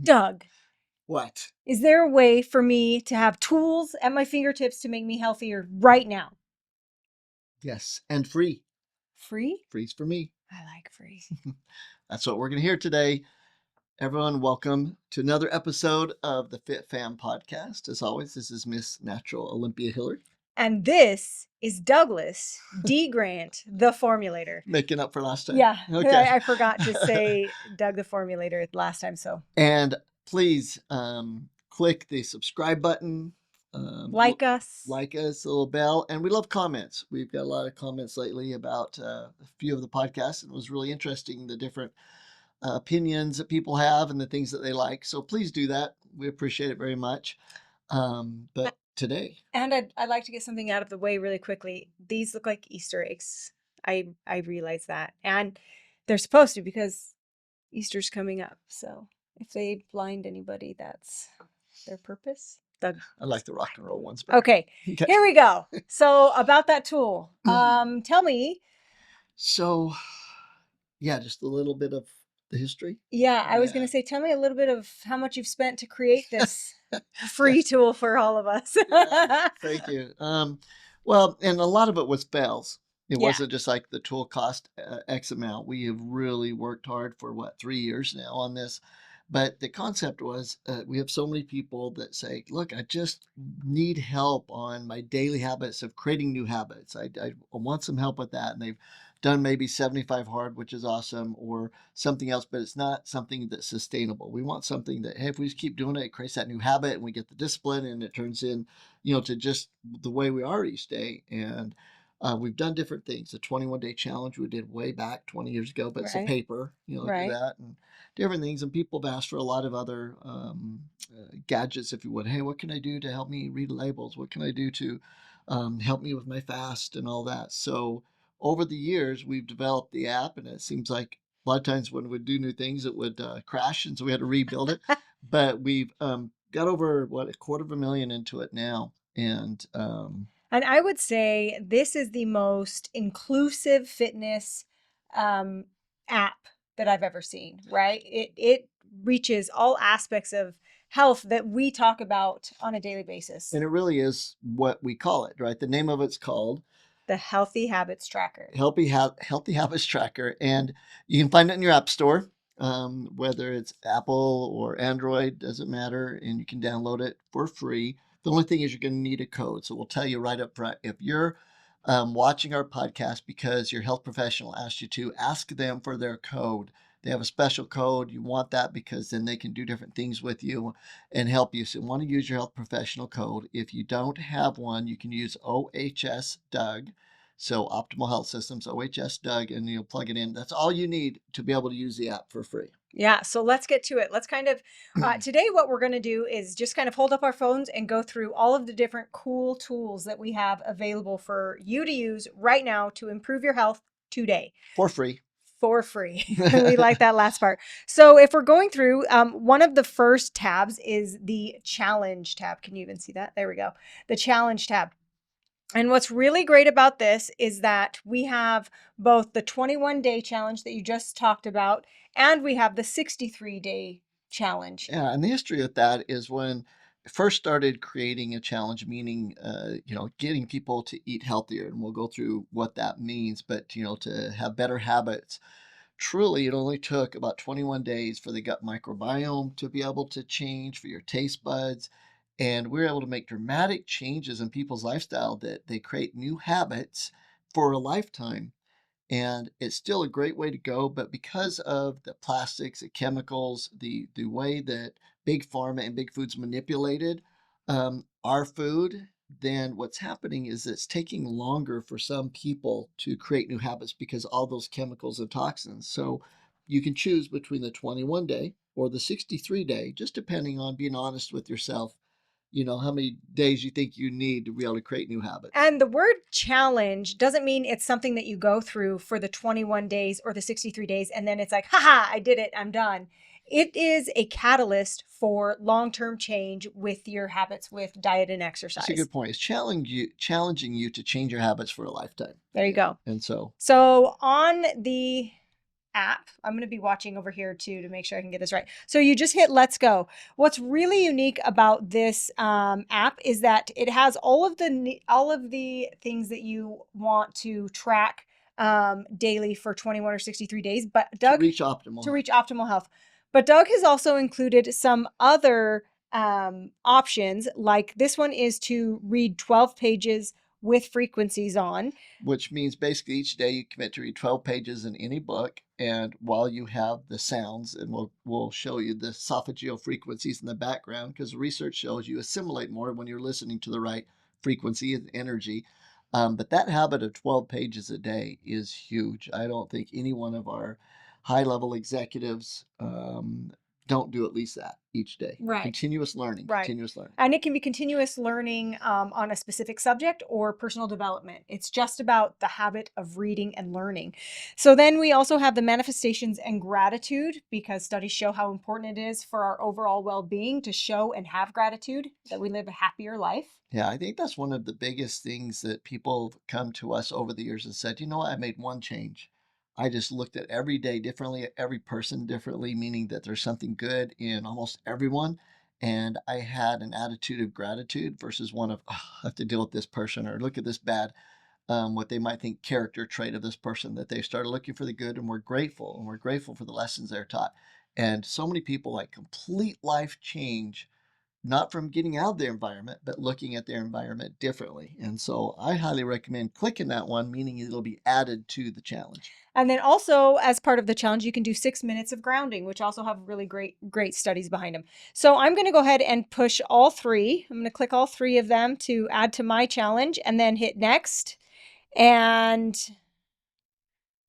Doug, What? is there a way for me to have tools at my fingertips to make me healthier right now? Yes, and free. Free? Free's for me. I like free. That's what we're going to hear today. Everyone, welcome to another episode of the FitFam podcast. As always, this is Miss Natural Olympia Hilary. And this is Douglas D. Grant, the Formulator. Making up for last time. Yeah, Okay. I forgot to say Doug the Formulator last time, so. And please click the subscribe button. Like us. Like us, a little bell. And we love comments. We've got a lot of comments lately about a few of the podcasts. And it was really interesting, the different opinions that people have and the things that they like. So please do that. We appreciate it very much. But today. And I'd like to get something out of the way really quickly. These look like Easter eggs. I realize that. And they're supposed to because Easter's coming up. So if they blind anybody, that's their purpose. I like the rock and roll ones. Better. Okay, here we go. So about that tool, tell me. So, yeah, just a little bit of the history. Yeah, I was going to say, tell me a little bit of how much you've spent to create this free tool for all of us. Thank you. Well, and a lot of it was fails. It wasn't just like the tool cost X amount. We have really worked hard for 3 years now on this. But the concept was we have so many people that say, look, I just need help on my daily habits of creating new habits. I want some help with that. And they've done maybe 75 hard, which is awesome, or something else, but it's not something that's sustainable. We want something that, hey, if we just keep doing it, it creates that new habit and we get the discipline and it turns in, to just the way we are each day. And we've done different things. The 21-day challenge we did way back 20 years ago, but it's a paper, do that and different things. And people have asked for a lot of other gadgets, if you would. Hey, what can I do to help me read labels? What can I do to help me with my fast and all that? So over the years, we've developed the app, and it seems like a lot of times when we do new things, it would crash, and so we had to rebuild it. But we've got over, 250,000 into it now. And I would say this is the most inclusive fitness app that I've ever seen, right? It reaches all aspects of health that we talk about on a daily basis. And it really is what we call it, right? The name of it's called the Healthy Habits Tracker. Healthy Habits Tracker. And you can find it in your app store, whether it's Apple or Android, doesn't matter. And you can download it for free. The only thing is you're going to need a code. So we'll tell you right up front, if you're watching our podcast because your health professional asked you to, ask them for their code. They have a special code. You want that because then they can do different things with you and help you. So you want to use your health professional code. If you don't have one, you can use OHS Doug. So Optimal Health Systems, OHS Doug, and you'll plug it in. That's all you need to be able to use the app for free. Yeah, so let's get to it. Let's kind of, today what we're going to do is just kind of hold up our phones and go through all of the different cool tools that we have available for you to use right now to improve your health today. For free. For free. We like that last part. So if we're going through, one of the first tabs is the challenge tab. Can you even see that? There we go. The challenge tab. And what's really great about this is that we have both the 21-day challenge that you just talked about, and we have the 63-day challenge. Yeah, and the history of that is when I first started creating a challenge, meaning, getting people to eat healthier. And we'll go through what that means, but, to have better habits. Truly, it only took about 21 days for the gut microbiome to be able to change, for your taste buds. And we're able to make dramatic changes in people's lifestyle that they create new habits for a lifetime. And it's still a great way to go, but because of the plastics, the chemicals, the way that big pharma and big food's manipulated our food, then what's happening is it's taking longer for some people to create new habits because all those chemicals and toxins. So you can choose between the 21-day or the 63-day, just depending on being honest with yourself. How many days you think you need to be able to create new habits. And the word challenge doesn't mean it's something that you go through for the 21 days or the 63 days. And then it's like, haha, I did it. I'm done. It is a catalyst for long-term change with your habits, with diet and exercise. That's a good point. It's challenging you to change your habits for a lifetime. There you go. And so on the app. I'm going to be watching over here too to make sure I can get this right. So you just hit let's go. What's really unique about this app is that it has all of the things that you want to track daily for 21 or 63 days. But Doug, to reach optimal to reach optimal health. But Doug has also included some other options, like this one is to read 12 pages with frequencies on. which means basically each day you commit to read 12 pages in any book, and while you have the sounds, and we'll show you the esophageal frequencies in the background, because research shows you assimilate more when you're listening to the right frequency and energy. But that habit of 12 pages a day is huge. I don't think any one of our high level executives don't do at least that each day. Right. Continuous learning. Right. Continuous learning. And it can be continuous learning on a specific subject or personal development. It's just about the habit of reading and learning. So then we also have the manifestations and gratitude, because studies show how important it is for our overall well-being to show and have gratitude, that we live a happier life. Yeah, I think that's one of the biggest things that people have come to us over the years and said, you know what, I made one change. I just looked at every day differently, at every person differently, meaning that there's something good in almost everyone. And I had an attitude of gratitude versus one of, oh, I have to deal with this person, or look at this bad, what they might think character trait of this person, that they started looking for the good, and we're grateful. And we're grateful for the lessons they're taught. And so many people like complete life change, not from getting out of their environment, but looking at their environment differently. And so I highly recommend clicking that one, meaning it'll be added to the challenge. And then also, as part of the challenge, you can do 6 minutes of grounding, which also have really great studies behind them. So I'm going to go ahead and push all three. I'm going to click all three of them to add to my challenge, and then hit next. And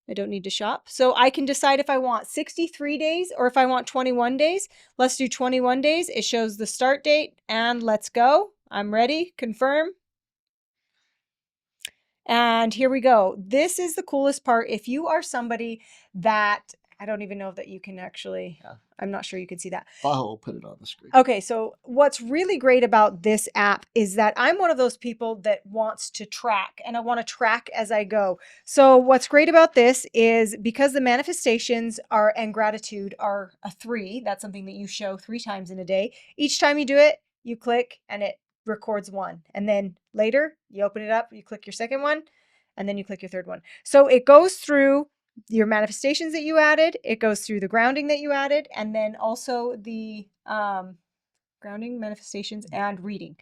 I don't need to shop. So I can decide if I want 63 days or if I want 21 days. Let's do 21 days. It shows the start date, and let's go. I'm ready. Confirm. And here we go. This is the coolest part. If you are somebody that, I don't even know that you can actually, I'm not sure you can see that. Faho will put it on the screen. Okay, so what's really great about this app is that I'm one of those people that wants to track, and I want to track as I go. So what's great about this is because the manifestations are and gratitude are a 3, that's something that you show 3 times in a day. Each time you do it, you click and it records 1. And then later you open it up, you click your second one, and then you click your third one. So it goes through your manifestations that you added, it goes through the grounding that you added, and then also the grounding, manifestations, and reading.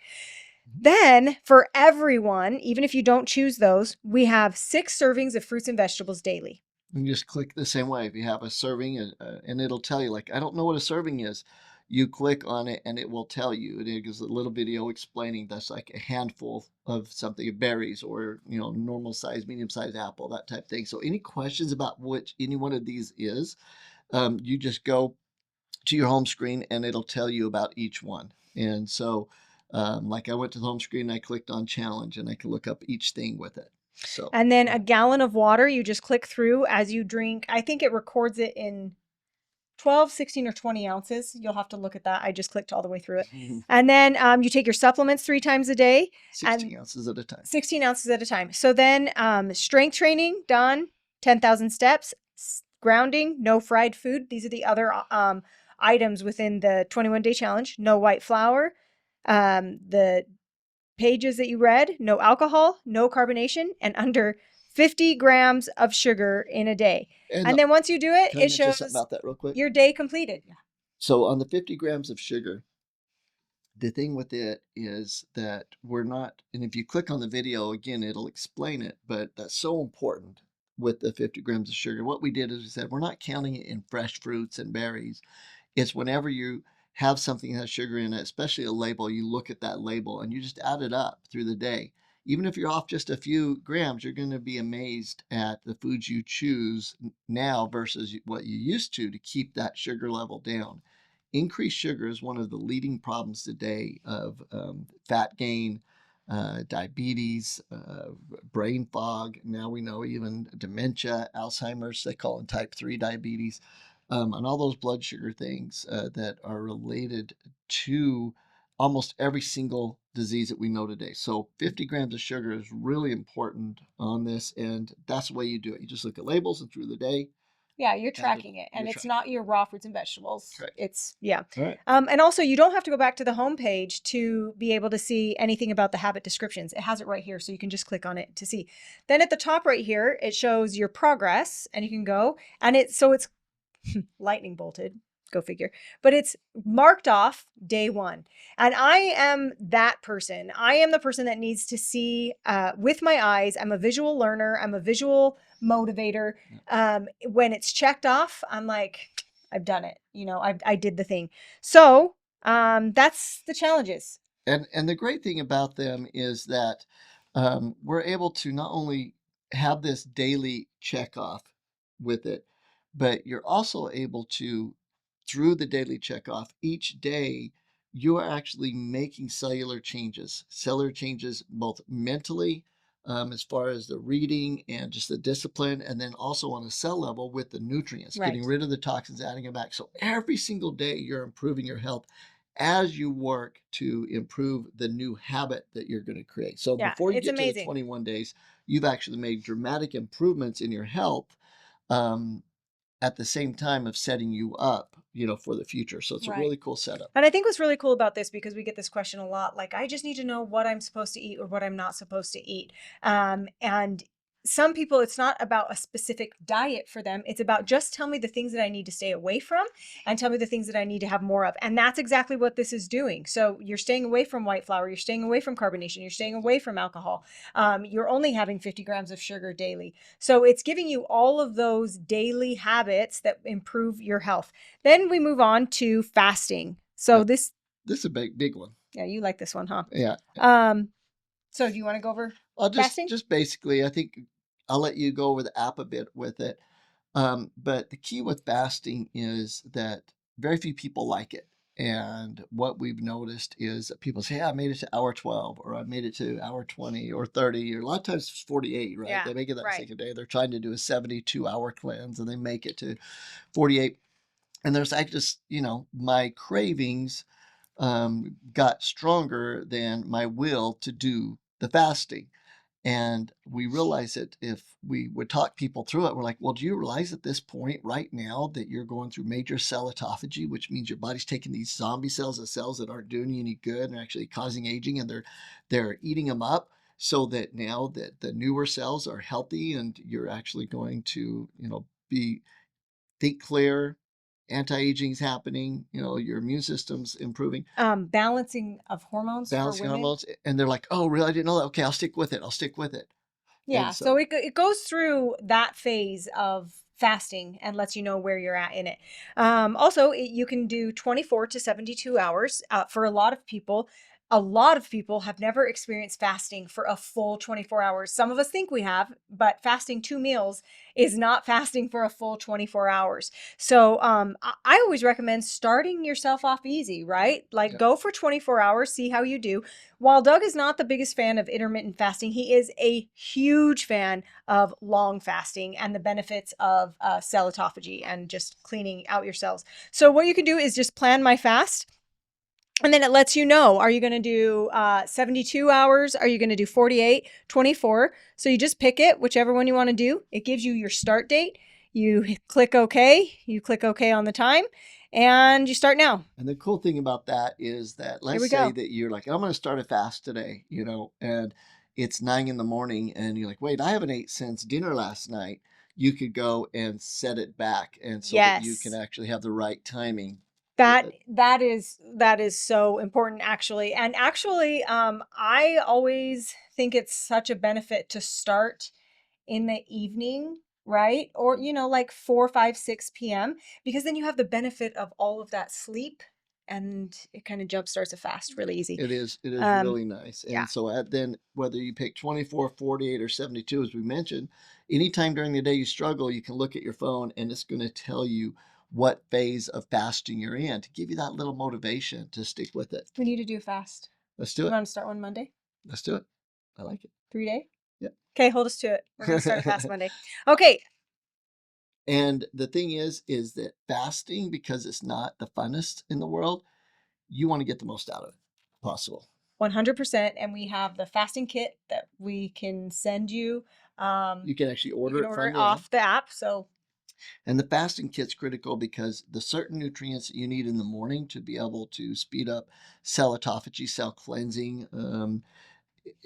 Then for everyone, even if you don't choose those, we have 6 servings of fruits and vegetables daily. And just click the same way. If you have a serving, and it'll tell you, like, I don't know what a serving is. You click on it and it will tell you. It gives a little video explaining that's like a handful of something, berries, or normal size, medium size apple, that type of thing. So any questions about which any one of these is, you just go to your home screen and it'll tell you about each one. And so like I went to the home screen and I clicked on challenge, and I can look up each thing with it. So, and then a gallon of water, you just click through as you drink. I think it records it in 12, 16, or 20 ounces. You'll have to look at that. I just clicked all the way through it. And then you take your supplements 3 times a day. 16 ounces at a time. 16 ounces at a time. So then strength training, done. 10,000 steps. Grounding, no fried food. These are the other items within the 21-day challenge. No white flour. The pages that you read, no alcohol, no carbonation, and under 50 grams of sugar in a day. And then once you do it, it shows about that real quick. Your day completed. So on the 50 grams of sugar, the thing with it is that we're not, and if you click on the video again, it'll explain it, but that's so important with the 50 grams of sugar. What we did is we said, we're not counting it in fresh fruits and berries. It's whenever you have something that has sugar in it, especially a label, you look at that label and you just add it up through the day. Even if you're off just a few grams, you're going to be amazed at the foods you choose now versus what you used to keep that sugar level down. Increased sugar is one of the leading problems today of fat gain, diabetes, brain fog. Now we know even dementia, Alzheimer's, they call it type 3 diabetes, and all those blood sugar things that are related to almost every single disease that we know today. So 50 grams of sugar is really important on this, and that's the way you do it. You just look at labels and through the day, Yeah, you're added. tracking it, and You're it's tracking. not your raw fruits and vegetables. Correct. It's yeah. All right. And also, you don't have to go back to the home page to be able to see anything about the habit descriptions. It has it right here, so you can just click on it to see. Then at the top right here, it shows your progress, and you can go, and it's lightning bolted. Go figure. But it's marked off day 1. And I am that person. I am the person that needs to see with my eyes. I'm a visual learner. I'm a visual motivator. When it's checked off, I'm like, I've done it. I did the thing. So that's the challenges. And the great thing about them is that we're able to not only have this daily check off with it, but you're also able to, through the daily check off each day, you are actually making cellular changes both mentally, as far as the reading and just the discipline, and then also on a cell level with the nutrients, getting Right. rid of the toxins, adding them back. So every single day you're improving your health as you work to improve the new habit that you're going to create. So Yeah, before you it's get to the amazing. 21 days, you've actually made dramatic improvements in your health, um, at the same time of setting you up, for the future. So it's a Right. really cool setup. And I think what's really cool about this, because we get this question a lot, like, I just need to know what I'm supposed to eat or what I'm not supposed to eat. And some people, it's not about a specific diet for them. It's about just tell me the things that I need to stay away from and tell me the things that I need to have more of. And that's exactly what this is doing. So you're staying away from white flour. You're staying away from carbonation. You're staying away from alcohol. You're only having 50 grams of sugar daily. So it's giving you all of those daily habits that improve your health. Then we move on to fasting. So This is a big one. yeah, you like this one, huh? Yeah. So do you want to go over I'll fasting? just basically, I think I'll let you go over the app a bit with it. But the key with fasting is that very few people like it. And what we've noticed is that people say, I made it to hour 12, or I made it to hour 20 or 30, or a lot of times it's 48, right? Yeah, They make it that right. second day. They're trying to do a 72-hour cleanse and they make it to 48. And there's like just, my cravings got stronger than my will to do the fasting. And we realized that if we would talk people through it, we're like, well, do you realize at this point right now that you're going through major cell autophagy, which means your body's taking these zombie cells, the cells that aren't doing you any good and actually causing aging, and they're eating them up, so that now that the newer cells are healthy and you're actually going to, be think clear, anti-aging is happening, your immune system's improving, Balancing of hormones for balancing women. hormones, and they're like, oh, really? I didn't know that. Okay, I'll stick with it. Yeah, And so so it goes through that phase of fasting and lets you know where you're at in it. Also, you can do 24 to 72 hours. For a lot of people have never experienced fasting for a full 24 hours. Some of us think we have, but fasting 2 meals is not fasting for a full 24 hours. So I always recommend starting yourself off easy, right? Like, go for 24 hours, see how you do. While Doug is not the biggest fan of intermittent fasting, he is a huge fan of long fasting and the benefits of cell autophagy and just cleaning out your cells. So what you can do is just plan my fast. And then it lets you know, are you going to do 72 hours? Are you going to do 48, 24? So you just pick it, whichever one you want to do. It gives you your start date. You click OK. You click OK on the time. And you start now. And the cool thing about that is that, Here we let's go. say that you're like, I'm going to start a fast today, and it's 9 a.m. and you're like, wait, I haven't ate since dinner last night. You could go and set it back, and so that you can Yes. actually have the right timing. That is so important, actually. And actually, I always think it's such a benefit to start in the evening, right? Or, like 4, 5, 6 p.m., because then you have the benefit of all of that sleep, and it kind of jumpstarts a fast really easy. It is Um, really nice. yeah. And so then whether you pick 24, 48, or 72, as we mentioned, anytime during the day you struggle, you can look at your phone and it's going to tell you what phase of fasting you're in to give you that little motivation to stick with it. We need to do fast. Let's do You it. want to start one Monday? Let's do it. I like it. 3-day? Yeah. Okay, hold us to it. We're going to start a fast Monday. Okay. And the thing is that fasting, because it's not the funnest in the world, you want to get the most out of it possible. 100%. And we have the fasting kit that we can send you. You can actually order You can it order from it the off the app. So And the fasting kit's critical because the certain nutrients that you need in the morning to be able to speed up cell autophagy, cell cleansing,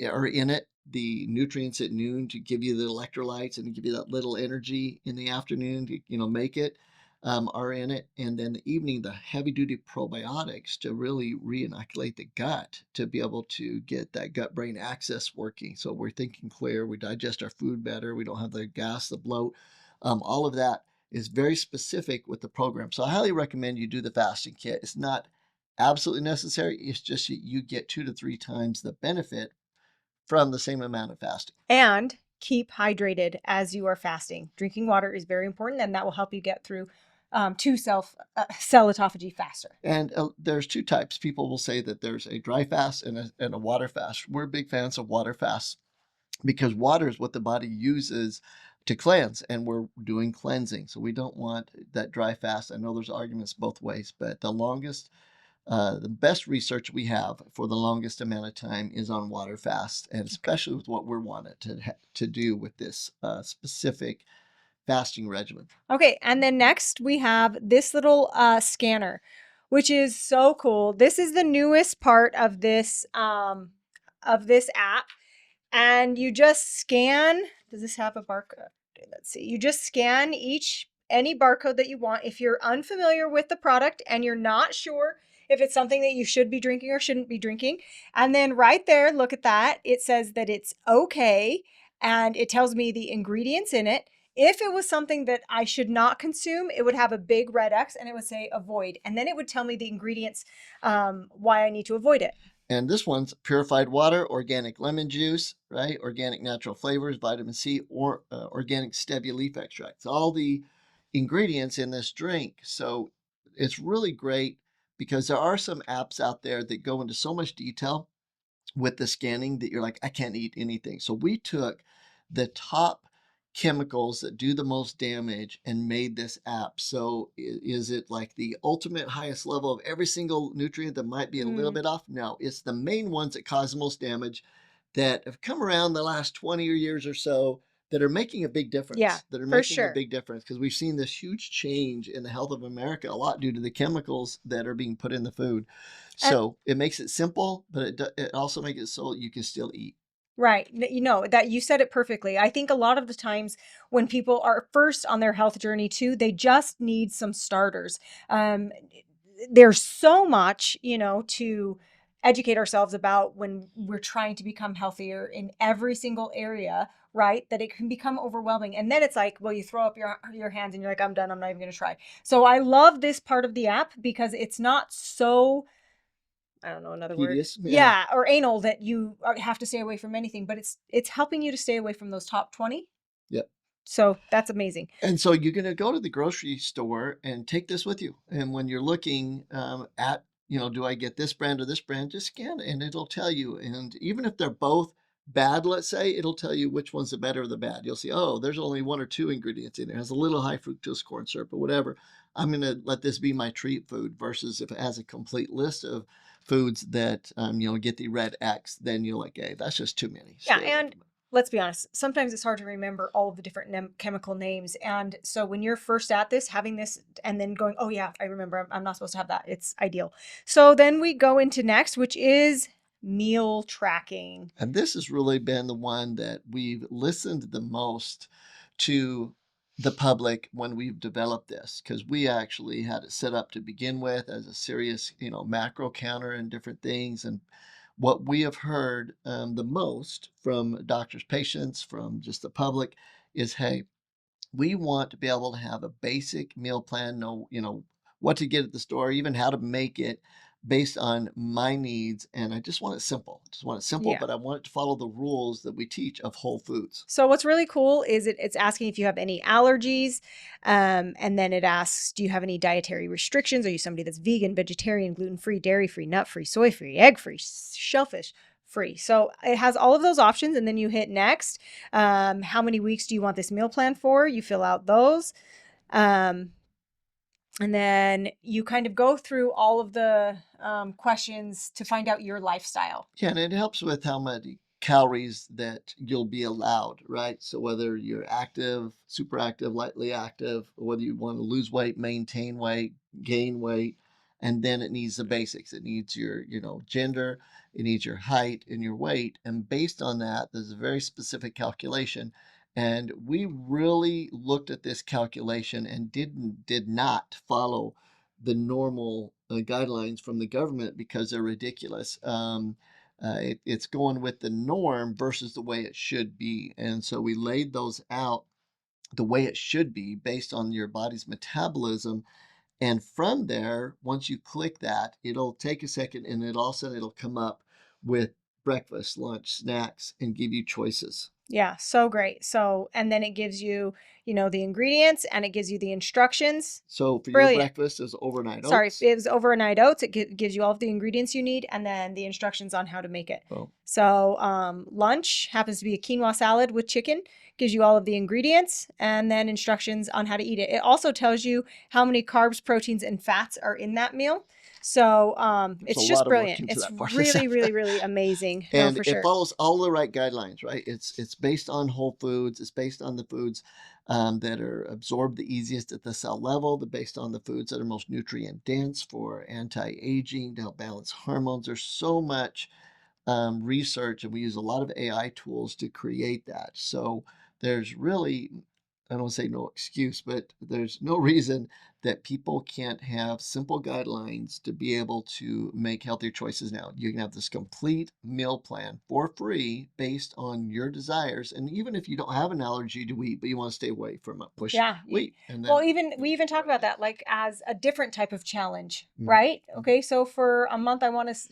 are in it. The nutrients at noon to give you the electrolytes and to give you that little energy in the afternoon to make it are in it. And then the evening, the heavy duty probiotics to really re-inoculate the gut to be able to get that gut brain axis working. So we're thinking clear, we digest our food better, we don't have the gas, the bloat, all of that is very specific with the program. So I highly recommend you do the fasting kit. It's not absolutely necessary. It's just you get 2 to 3 times the benefit from the same amount of fasting. And keep hydrated as you are fasting. Drinking water is very important, and that will help you get through cell autophagy faster. And there's 2 types. People will say that there's a dry fast and a water fast. We're big fans of water fasts because water is what the body uses to cleanse, and we're doing cleansing. So we don't want that dry fast. I know there's arguments both ways, but the best research we have for the longest amount of time is on water fast, and especially with what we're wanting to do with this specific fasting regimen. Okay, and then next we have this little scanner, which is so cool. This is the newest part of this app, and you just scan. Does this have a barcode? Let's see. You just scan any barcode that you want. If you're unfamiliar with the product and you're not sure if it's something that you should be drinking or shouldn't be drinking, and then right there, look at that. It says that it's okay, and it tells me the ingredients in it. If it was something that I should not consume, it would have a big red X and it would say avoid. And then it would tell me the ingredients, why I need to avoid it. And this one's purified water, organic lemon juice, right? Organic natural flavors, vitamin C, or organic stevia leaf extracts. All the ingredients in this drink. So it's really great because there are some apps out there that go into so much detail with the scanning that you're like, I can't eat anything. So we took the top chemicals that do the most damage and made this app. So is it like the ultimate highest level of every single nutrient that might be a little bit off? No, it's the main ones that cause the most damage that have come around the last 20 years or so that are making a big difference. Yeah, that are for making sure. a big difference because we've seen this huge change in the health of America, a lot due to the chemicals that are being put in the food. So it makes it simple, but it also makes it so you can still eat. Right. That you said it perfectly. I think a lot of the times when people are first on their health journey too, they just need some starters. There's so much, to educate ourselves about when we're trying to become healthier in every single area, right? That it can become overwhelming. And then it's like, well, you throw up your hands and you're like, I'm done. I'm not even going to try. So I love this part of the app because it's not so, I don't know another Tedious, word. Yeah, or anal that you have to stay away from anything, but it's helping you to stay away from those top 20. Yep. So that's amazing. And so you're going to go to the grocery store and take this with you. And when you're looking at, do I get this brand or this brand, just scan it and it'll tell you. And even if they're both bad, let's say, it'll tell you which one's the better or the bad. You'll see, oh, there's only 1 or 2 ingredients in it. It has a little high fructose corn syrup or whatever. I'm going to let this be my treat food versus if it has a complete list of foods that, get the red X, then you're like, hey, that's just too many. Yeah, and let's be honest, sometimes it's hard to remember all of the different chemical names. And so when you're first at this, having this and then going, oh yeah, I remember, I'm not supposed to have that. It's ideal. So then we go into next, which is meal tracking. And this has really been the one that we've listened the most to the public when we've developed this, because we actually had it set up to begin with as a serious, macro counter and different things. And what we have heard the most from doctors, patients, from just the public is, hey, we want to be able to have a basic meal plan, know, what to get at the store, even how to make it based on my needs. And I just want it simple. Yeah. But I want it to follow the rules that we teach of whole foods. So what's really cool is it's asking if you have any allergies. And then it asks, do you have any dietary restrictions? Are you somebody that's vegan, vegetarian, gluten-free, dairy-free, nut-free, soy-free, egg-free, shellfish free? So it has all of those options. And then you hit next. How many weeks do you want this meal plan for? You fill out those. And then you kind of go through all of the questions to find out your lifestyle. Yeah, and it helps with how many calories that you'll be allowed, right? So whether you're active, super active, lightly active, whether you want to lose weight, maintain weight, gain weight, and then it needs the basics. It needs your, gender, it needs your height and your weight. And based on that, there's a very specific calculation. And we really looked at this calculation and did not follow the normal guidelines from the government because they're ridiculous. It's going with the norm versus the way it should be. And so we laid those out the way it should be based on your body's metabolism. And from there, once you click that, it'll take a second and it'll come up with breakfast, lunch, snacks, and give you choices. Yeah, so great. So, and then it gives you, the ingredients and it gives you the instructions. So for your Brilliant. breakfast is overnight Sorry, oats. it was overnight oats. It gives you all of the ingredients you need and then the instructions on how to make it. Oh. So, lunch happens to be a quinoa salad with chicken, gives you all of the ingredients and then instructions on how to eat it. It also tells you how many carbs, proteins, and fats are in that meal. So, it's just brilliant. It's really, really, really amazing. And for it sure. follows all the right guidelines, right? It's based on whole foods. It's based on the foods that are absorbed the easiest at the cell level. They're based on the foods that are most nutrient dense for anti-aging, to help balance hormones. There's so much research, and we use a lot of AI tools to create that. So there's really, I don't want to say no excuse, but there's no reason that people can't have simple guidelines to be able to make healthier choices now. You can have this complete meal plan for free based on your desires. And even if you don't have an allergy to wheat, but you want to stay away from a push wheat. And then, we even talk about that like as a different type of challenge, right? Okay, so for a month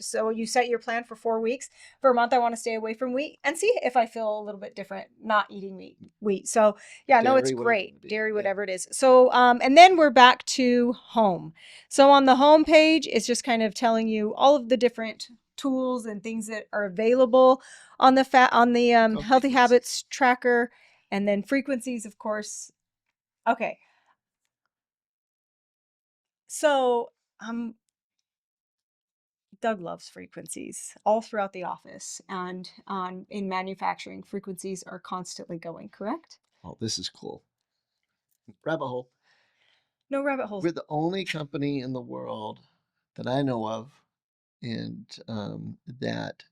so you set your plan for 4 weeks. For a month I want to stay away from wheat and see if I feel a little bit different not eating wheat. So yeah, no, it's great. Dairy, whatever it is. So and then we're back to home. So on the home page, it's just kind of telling you all of the different tools and things that are available on the healthy habits tracker, and then frequencies, of course. Okay. So Doug loves frequencies all throughout the office, and in manufacturing, frequencies are constantly going, correct? Oh, this is cool. Rabbit hole. No rabbit holes. We're the only company in the world that I know of, and that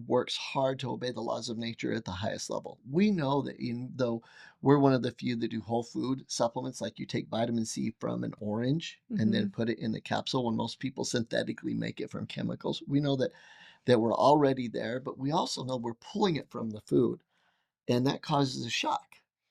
works hard to obey the laws of nature at the highest level. We know that even though we're one of the few that do whole food supplements, like you take vitamin C from an orange and then put it in the capsule, when most people synthetically make it from chemicals, we know that we're already there, but we also know we're pulling it from the food, and that causes a shock.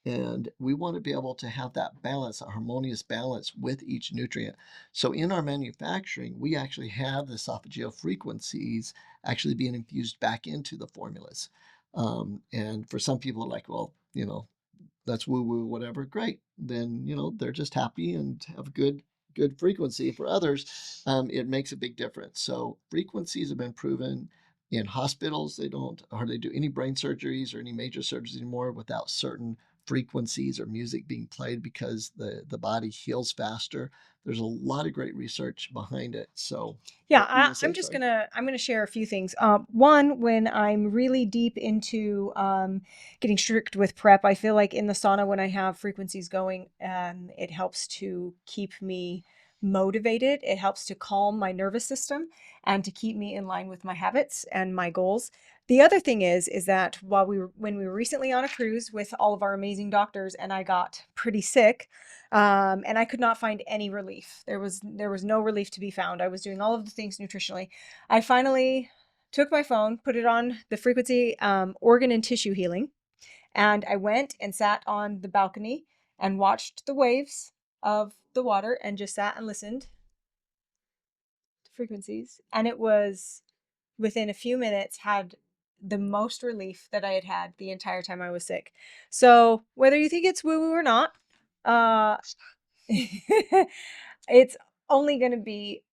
And we want to be able to have that balance, a harmonious balance with each nutrient. So in our manufacturing, we actually have the esophageal frequencies actually being infused back into the formulas. And for some people, like, well, that's woo woo, whatever. Great. Then, they're just happy and have good frequency. For others, it makes a big difference. So frequencies have been proven. In hospitals, they don't hardly do any brain surgeries or any major surgeries anymore without certain frequencies or music being played, because the body heals faster. There's a lot of great research behind it. So yeah, I'm gonna share a few things. One, when I'm really deep into getting strict with prep, I feel like in the sauna when I have frequencies going, it helps to keep me motivated. It helps to calm my nervous system and to keep me in line with my habits and my goals. The other thing is that when we were recently on a cruise with all of our amazing doctors, and I got pretty sick, and I could not find any relief. There was no relief to be found. I was doing all of the things nutritionally. I finally took my phone, put it on the frequency, organ and tissue healing, and I went and sat on the balcony and watched the waves of the water and just sat and listened to frequencies. And it was, within a few minutes, had the most relief that I had had the entire time I was sick. So whether you think it's woo woo or not, it's only going to be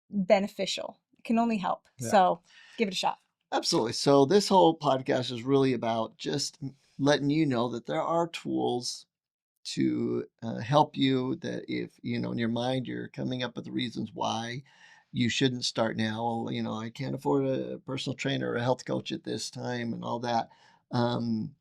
beneficial. It can only help. Yeah. So give it a shot. Absolutely. So this whole podcast is really about just letting you know that there are tools to help you, that if, in your mind, you're coming up with the reasons why you shouldn't start now. I can't afford a personal trainer or a health coach at this time and all that. Um,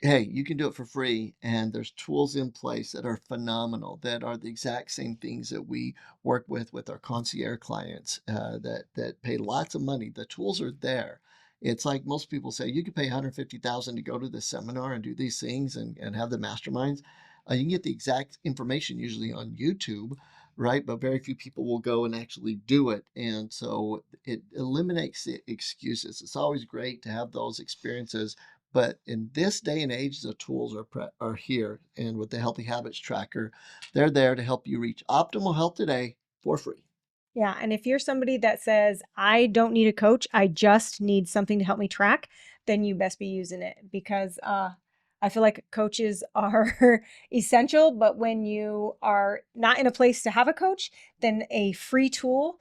hey, you can do it for free, and there's tools in place that are phenomenal, that are the exact same things that we work with our concierge clients, that pay lots of money. The tools are there. It's like most people say, you could pay 150,000 to go to this seminar and do these things and have the masterminds. You can get the exact information usually on YouTube, right? But very few people will go and actually do it. And so it eliminates the excuses. It's always great to have those experiences, but in this day and age, the tools are here, and with the Healthy Habits Tracker, they're there to help you reach optimal health today for free. Yeah. And if you're somebody that says, I don't need a coach, I just need something to help me track, then you best be using it, because I feel like coaches are essential. But when you are not in a place to have a coach, then a free tool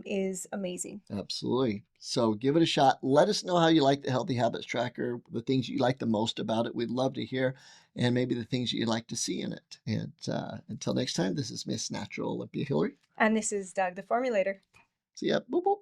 is amazing. Absolutely. So give it a shot. Let us know how you like the Healthy Habits Tracker, the things you like the most about it. We'd love to hear, and maybe the things you'd like to see in it. And until next time, this is Miss Natural Olympia Hilary. And this is Doug, the formulator. See ya. Boop, boop.